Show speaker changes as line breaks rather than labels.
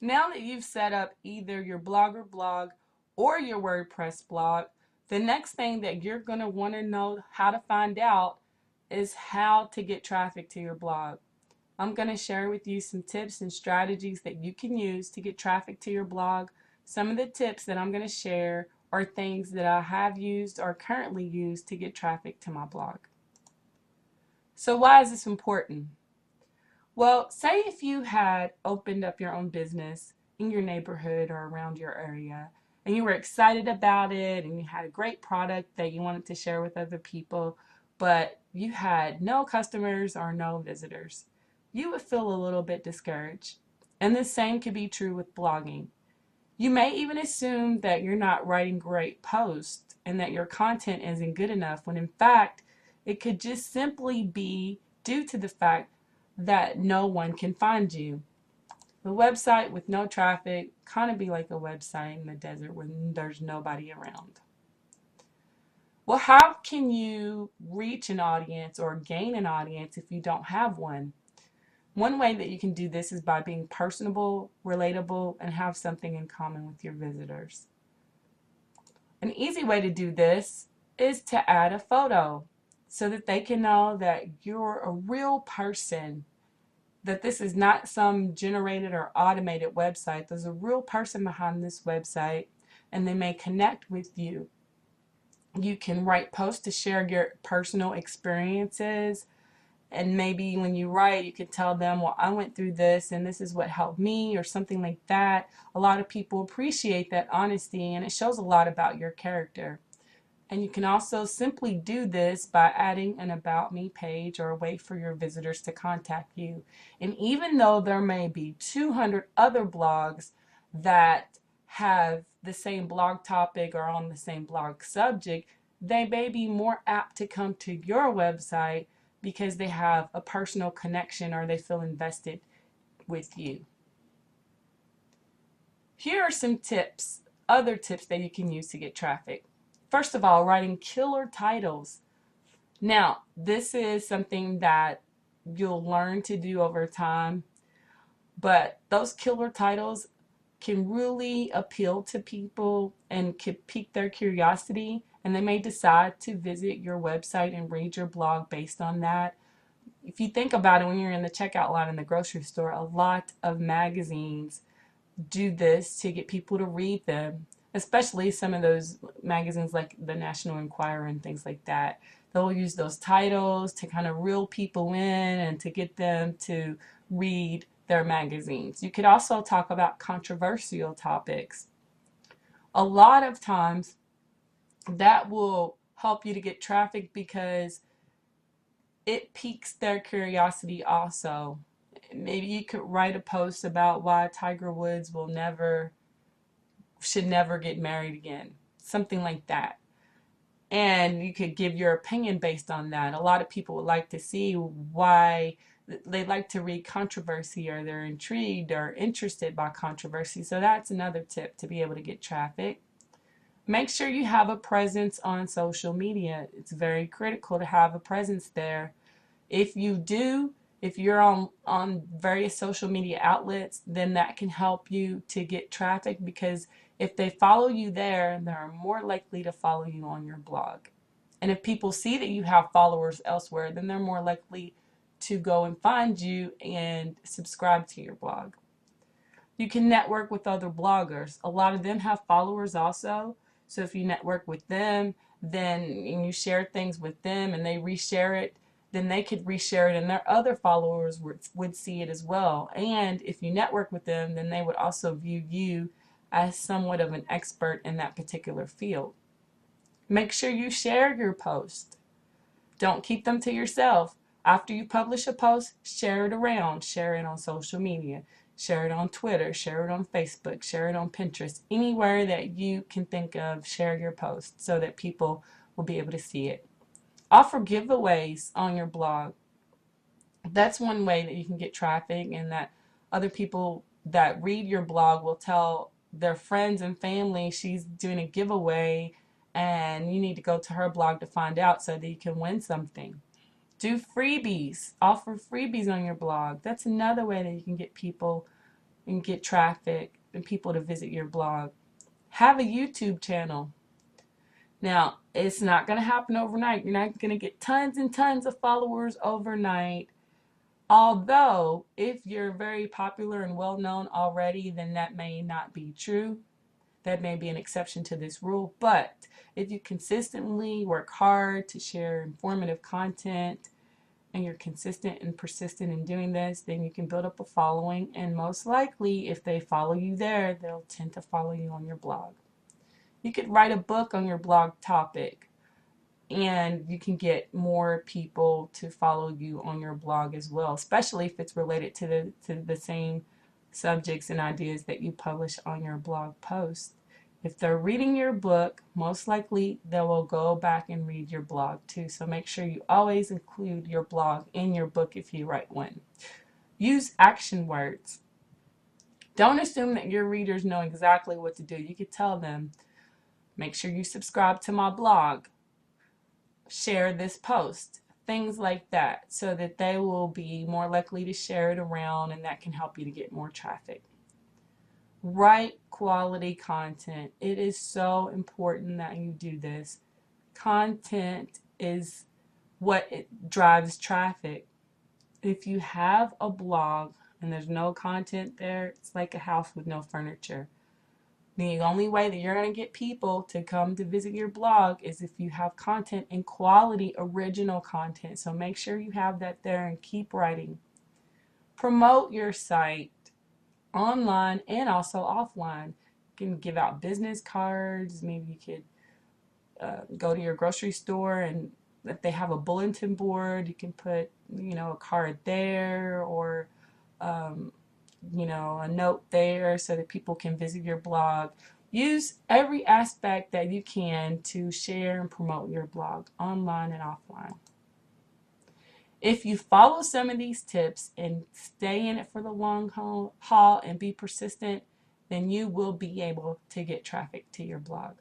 Now that you've set up either your Blogger blog or your WordPress blog, the next thing that you're going to want to know how to find out is how to get traffic to your blog. I'm going to share with you some tips and strategies that you can use to get traffic to your blog. Some of the tips that I'm going to share are things that I have used or currently use to get traffic to my blog. So why is this important? Well, say if you had opened up your own business in your neighborhood or around your area and you were excited about it and you had a great product that you wanted to share with other people, but you had no customers or no visitors, you would feel a little bit discouraged. And the same could be true with blogging. You may even assume that you're not writing great posts and that your content isn't good enough when in fact it could just simply be due to the fact that no one can find you. The website with no traffic kind of be like a website in the desert when there's nobody around. Well, how can you reach an audience or gain an audience if you don't have one? One way that you can do this is by being personable, relatable, and have something in common with your visitors. An easy way to do this is to add a photo so that they can know that you're a real person, that this is not some generated or automated website. There's a real person behind this website and they may connect with you. You can write posts to share your personal experiences, and maybe when you write you could tell them, well, I went through this and this is what helped me, or something like that. A lot of people appreciate that honesty and it shows a lot about your character. And you can also simply do this by adding an About Me page or a way for your visitors to contact you. And even though there may be 200 other blogs that have the same blog topic or on the same blog subject, they may be more apt to come to your website because they have a personal connection or they feel invested with you. Here are some tips, other tips that you can use to get traffic. First of all, writing killer titles. Now, this is something that you'll learn to do over time, but those killer titles can really appeal to people and could pique their curiosity, and they may decide to visit your website and read your blog based on that. If you think about it, when you're in the checkout line in the grocery store, a lot of magazines do this to get people to read them, especially some of those magazines like the National Enquirer and things like that. They'll use those titles to kind of reel people in and to get them to read their magazines. You could also talk about controversial topics. A lot of times that will help you to get traffic because it piques their curiosity also. Maybe you could write a post about why Tiger Woods should never get married again, something like that. And you could give your opinion based on that. A lot of people would like to see why they like to read controversy, or they're intrigued or interested by controversy. So that's another tip to be able to get traffic. Make sure you have a presence on social media. It's very critical to have a presence there. If you do, if you're on various social media outlets, then that can help you to get traffic, because if they follow you there, they're more likely to follow you on your blog. And if people see that you have followers elsewhere, then they're more likely to go and find you and subscribe to your blog. You can network with other bloggers. A lot of them have followers also. So if you network with them, then and you share things with them and they reshare it, then they could reshare it and their other followers would see it as well. And if you network with them, then they would also view you as somewhat of an expert in that particular field. Make sure you share your post. Don't keep them to yourself. After you publish a post, share it around. Share it on social media. Share it on Twitter. Share it on Facebook. Share it on Pinterest. Anywhere that you can think of, share your post so that people will be able to see it. Offer giveaways on your blog. That's one way that you can get traffic, and that other people that read your blog will tell their friends and family she's doing a giveaway and you need to go to her blog to find out so that you can win something. Do freebies. Offer freebies on your blog. That's another way that you can get people and get traffic and people to visit your blog. Have a YouTube channel. Now, it's not going to happen overnight. You're not going to get tons and tons of followers overnight. Although, if you're very popular and well known already, then that may not be true. That may be an exception to this rule. But if you consistently work hard to share informative content and you're consistent and persistent in doing this, then you can build up a following. And most likely, if they follow you there, they'll tend to follow you on your blog. You could write a book on your blog topic, and you can get more people to follow you on your blog as well, especially if it's related to the same subjects and ideas that you publish on your blog post. If they're reading your book, most likely they will go back and read your blog too. So make sure you always include your blog in your book if you write one. Use action words. Don't assume that your readers know exactly what to do. You could tell them, make sure you subscribe to my blog, share this post, things like that, so that they will be more likely to share it around, and that can help you to get more traffic. Write quality content. It is so important that you do this. Content is what drives traffic. If you have a blog and there's no content there, it's like a house with no furniture. The only way that you're going to get people to come to visit your blog is if you have content and quality original content. So make sure you have that there and keep writing. Promote your site online and also offline. You can give out business cards. Maybe you could go to your grocery store, and if they have a bulletin board, you can put a card there, or a note there so that people can visit your blog. Use every aspect that you can to share and promote your blog online and offline. If you follow some of these tips and stay in it for the long haul and be persistent, then you will be able to get traffic to your blog.